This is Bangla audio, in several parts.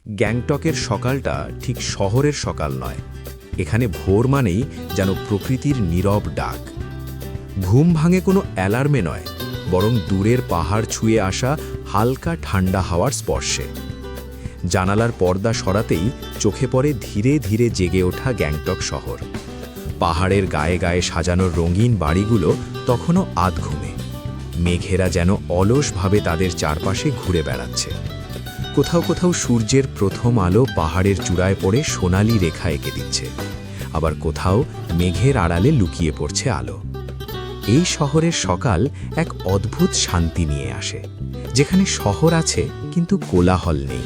গ্যাংটকের সকালটা ঠিক শহরের সকাল নয়। এখানে ভোর মানেই যেন প্রকৃতির নীরব ডাক। ঘুম ভাঙে কোনো অ্যালার্মে নয়, বরং দূরের পাহাড় ছুঁয়ে আসা হালকা ঠান্ডা হাওয়ার স্পর্শে। জানালার পর্দা সরাতেই চোখে পড়ে ধীরে ধীরে জেগে ওঠা গ্যাংটক শহর। পাহাড়ের গায়ে গায়ে সাজানো রঙিন বাড়িগুলো তখনও আধঘুমে। মেঘেরা যেন অলসভাবে তাদের চারপাশে ঘুরে বেড়াচ্ছে। কোথাও কোথাও সূর্যের প্রথম আলো পাহাড়ের চূড়ায় পড়ে সোনালি রেখা এঁকে দিচ্ছে, আবার কোথাও মেঘের আড়ালে লুকিয়ে পড়ছে আলো। এই শহরের সকাল এক অদ্ভুত শান্তি নিয়ে আসে, যেখানে শহর আছে কিন্তু কোলাহল নেই।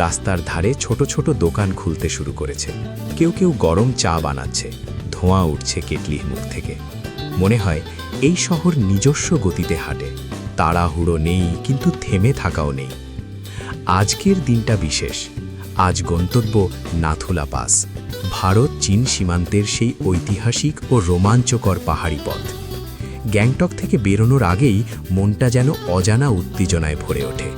রাস্তার ধারে ছোট ছোট দোকান খুলতে শুরু করেছে। কেউ কেউ গরম চা বানাচ্ছে, ধোঁয়া উঠছে কেটলির মুখ থেকে। মনে হয় এই শহর নিজস্ব গতিতে হাঁটে। তাড়াহুড়ো নেই, কিন্তু থেমে থাকাও নেই। আজকের দিনটা বিশেষ। আজ গন্তব্য নাথুলা পাস, ভারত চীন সীমান্তের সেই ঐতিহাসিক ও রোমাঞ্চকর পাহাড়ি পথ। গ্যাংটক থেকে বেরোনোর আগেই মনটা যেন অজানা উত্তেজনায় ভরে ওঠে।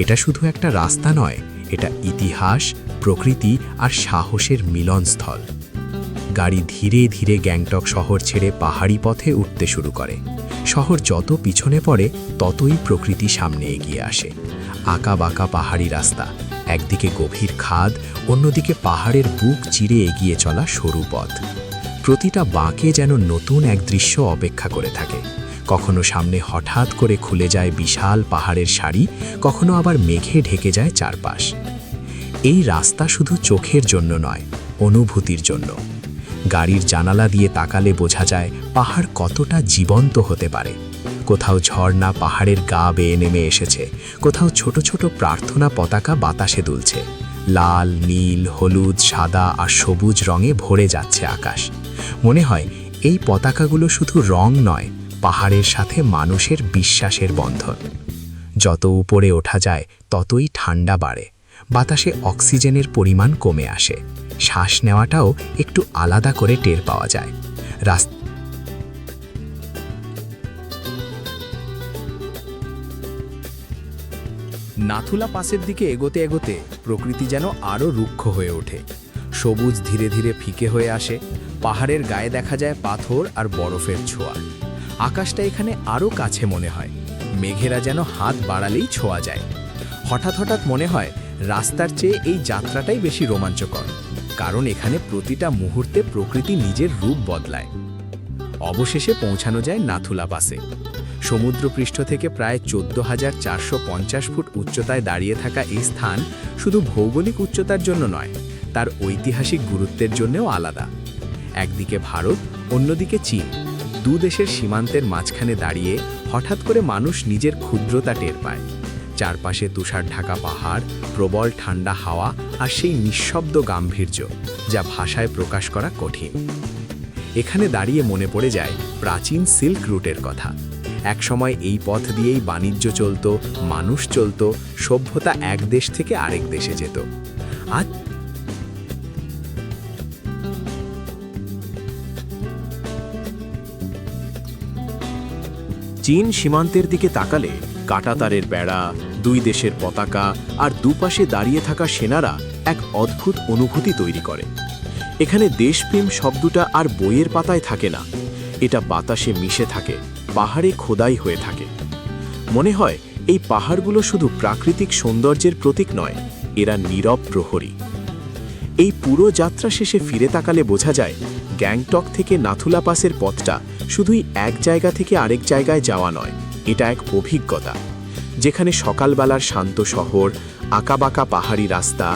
এটা শুধু একটা রাস্তা নয়, এটা ইতিহাস, প্রকৃতি আর সাহসের মিলনস্থল। গাড়ি ধীরে ধীরে গ্যাংটক শহর ছেড়ে পাহাড়ি পথে উঠতে শুরু করে। শহর যত পিছনে পড়ে ততই প্রকৃতি সামনে এগিয়ে আসে। আঁকা বাঁকা পাহাড়ি রাস্তা, একদিকে গভীর খাদ, অন্যদিকে পাহাড়ের বুক চিরে এগিয়ে চলা সরু পথ। প্রতিটা বাঁকে যেন নতুন এক দৃশ্য অপেক্ষা করে থাকে। কখনো সামনে হঠাৎ করে খুলে যায় বিশাল পাহাড়ের সারি, কখনো আবার মেঘে ঢেকে যায় চারপাশ। এই রাস্তা শুধু চোখের জন্য নয়, অনুভূতির জন্য। গাড়ির জানালা দিয়ে তাকালে বোঝা যায় পাহাড় কতটা জীবন্ত হতে পারে। কোথাও ঝর্ণা পাহাড়ের গা বেয়ে নেমে এসেছে, কোথাও ছোট ছোট প্রার্থনা পতাকা বাতাসে দুলছে। লাল, নীল, হলুদ, সাদা আর সবুজ রঙে ভরে যাচ্ছে আকাশ। মনে হয় এই পতাকাগুলো শুধু রং নয়, পাহাড়ের সাথে মানুষের বিশ্বাসের বন্ধন। যত উপরে ওঠা যায় ততই ঠান্ডা বাড়ে, বাতাসে অক্সিজেনের পরিমাণ কমে আসে। শ্বাস নেওয়াটাও একটু আলাদা করে টের পাওয়া যায়। নাথুলা পাসের দিকে এগোতে এগোতে প্রকৃতি যেন আরও রুক্ষ হয়ে ওঠে। সবুজ ধীরে ধীরে ফিকে হয়ে আসে। পাহাড়ের গায়ে দেখা যায় পাথর আর বরফের ছোঁয়া। আকাশটা এখানে আরও কাছে মনে হয়। মেঘেরা যেন হাত বাড়ালেই ছোঁয়া যায়। হঠাৎ হঠাৎ মনে হয় রাস্তার চেয়ে এই যাত্রাটাই বেশি রোমাঞ্চকর, কারণ এখানে প্রতিটা মুহূর্তে প্রকৃতি নিজের রূপ বদলায়। অবশেষে পৌঁছানো যায় নাথুলা পাসে। সমুদ্রপৃষ্ঠ থেকে প্রায় 14,450 ফুট উচ্চতায় দাঁড়িয়ে থাকা এই স্থান শুধু ভৌগোলিক উচ্চতার জন্য নয়, তার ঐতিহাসিক গুরুত্বের জন্যও আলাদা। একদিকে ভারত, অন্যদিকে চীন, দু দেশের সীমান্তের মাঝখানে দাঁড়িয়ে হঠাৎ করে মানুষ নিজের ক্ষুদ্রতা টের পায়। চারপাশে তুষার ঢাকা পাহাড়, প্রবল ঠান্ডা হাওয়া আর সেই নিঃশব্দ গাম্ভীর্য, যা ভাষায় প্রকাশ করা কঠিন। এখানে দাঁড়িয়ে মনে পড়ে যায় প্রাচীন সিল্ক রুটের কথা। একসময় এই পথ দিয়েই বাণিজ্য চলত, মানুষ চলত, সভ্যতা এক দেশ থেকে আরেক দেশে যেত। আজ চীন সীমান্তের দিকে তাকালে কাঁটাতারের বেড়া, দুই দেশের পতাকা আর দুপাশে দাঁড়িয়ে থাকা সেনারা এক অদ্ভুত অনুভূতি তৈরি করে। এখানে দেশপ্রেম শব্দটা আর বইয়ের পাতায় থাকে না, এটা বাতাসে মিশে থাকে, পাহাড়ে খোদাই হয়ে থাকে। মনে হয় এই পাহাড়গুলো শুধু প্রাকৃতিক সৌন্দর্যের প্রতীক নয়, এরা নীরব প্রহরী। এই পুরো যাত্রা শেষে ফিরে তাকালে বোঝা যায় গ্যাংটক থেকে নাথুলা পাসের পথটা শুধুই এক জায়গা থেকে আরেক জায়গায় যাওয়া নয়, এটা এক অভিজ্ঞতা, যেখানে সকালবেলার শান্ত শহর, আঁকাবাঁকা পাহাড়ি রাস্তা,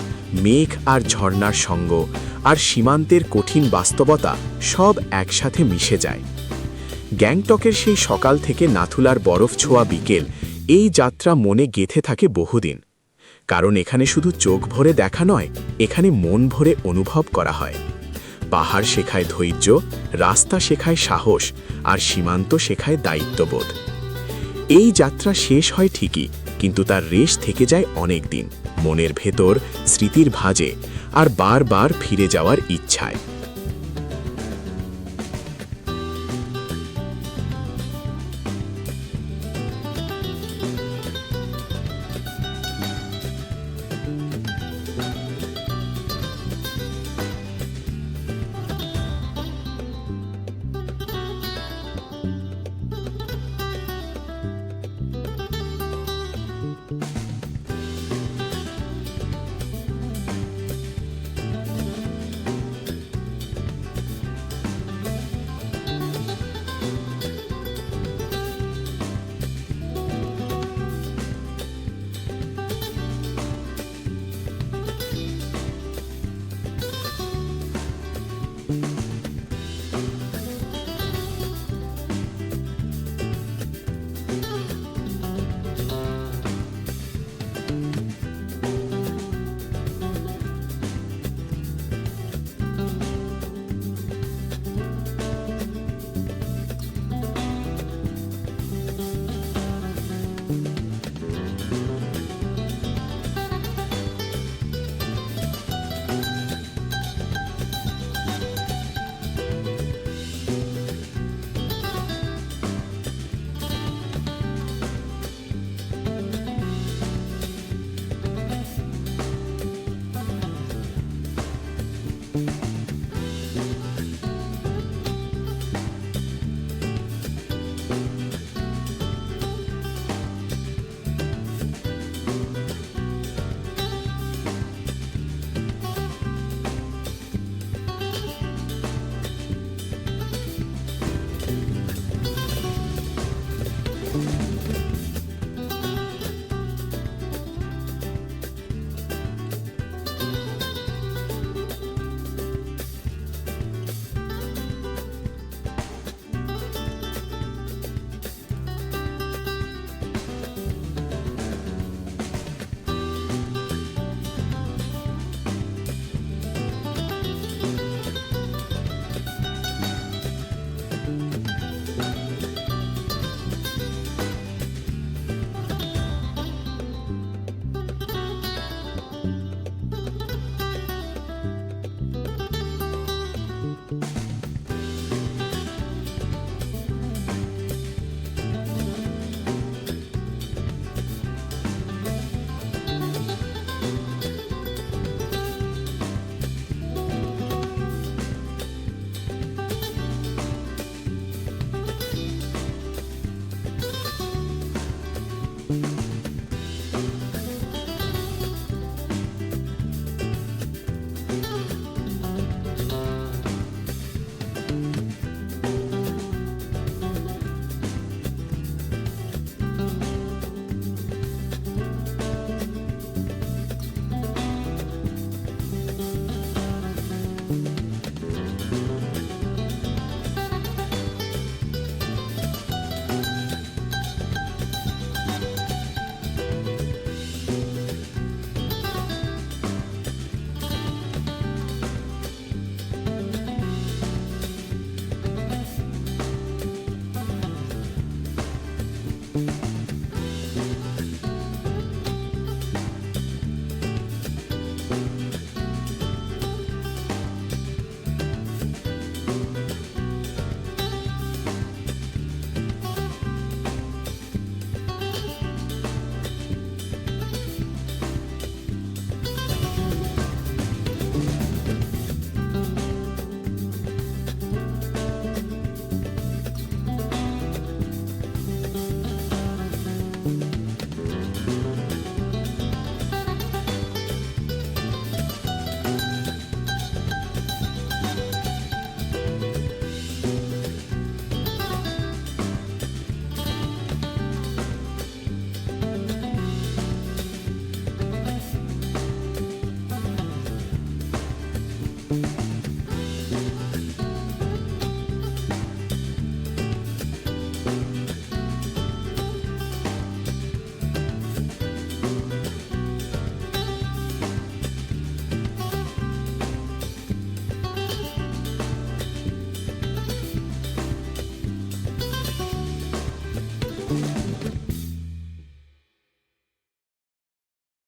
মেঘ আর ঝর্ণার সঙ্গ আর সীমান্তের কঠিন বাস্তবতা সব একসাথে মিশে যায়। গ্যাংটকের সেই সকাল থেকে নাথুলার বরফ ছোঁয়া বিকেল, এই যাত্রা মনে গেঁথে থাকে বহুদিন। কারণ এখানে শুধু চোখ ভরে দেখা নয়, এখানে মন ভরে অনুভব করা হয়। পাহাড় শেখায় ধৈর্য, রাস্তা শেখায় সাহস, আর সীমান্ত শেখায় দায়িত্ববোধ। এই যাত্রা শেষ হয় ঠিকই, কিন্তু তার রেশ থেকে যায় অনেক দিন, মনের ভেতর, স্মৃতির ভাঁজে আর বারবার ফিরে যাওয়ার ইচ্ছায়।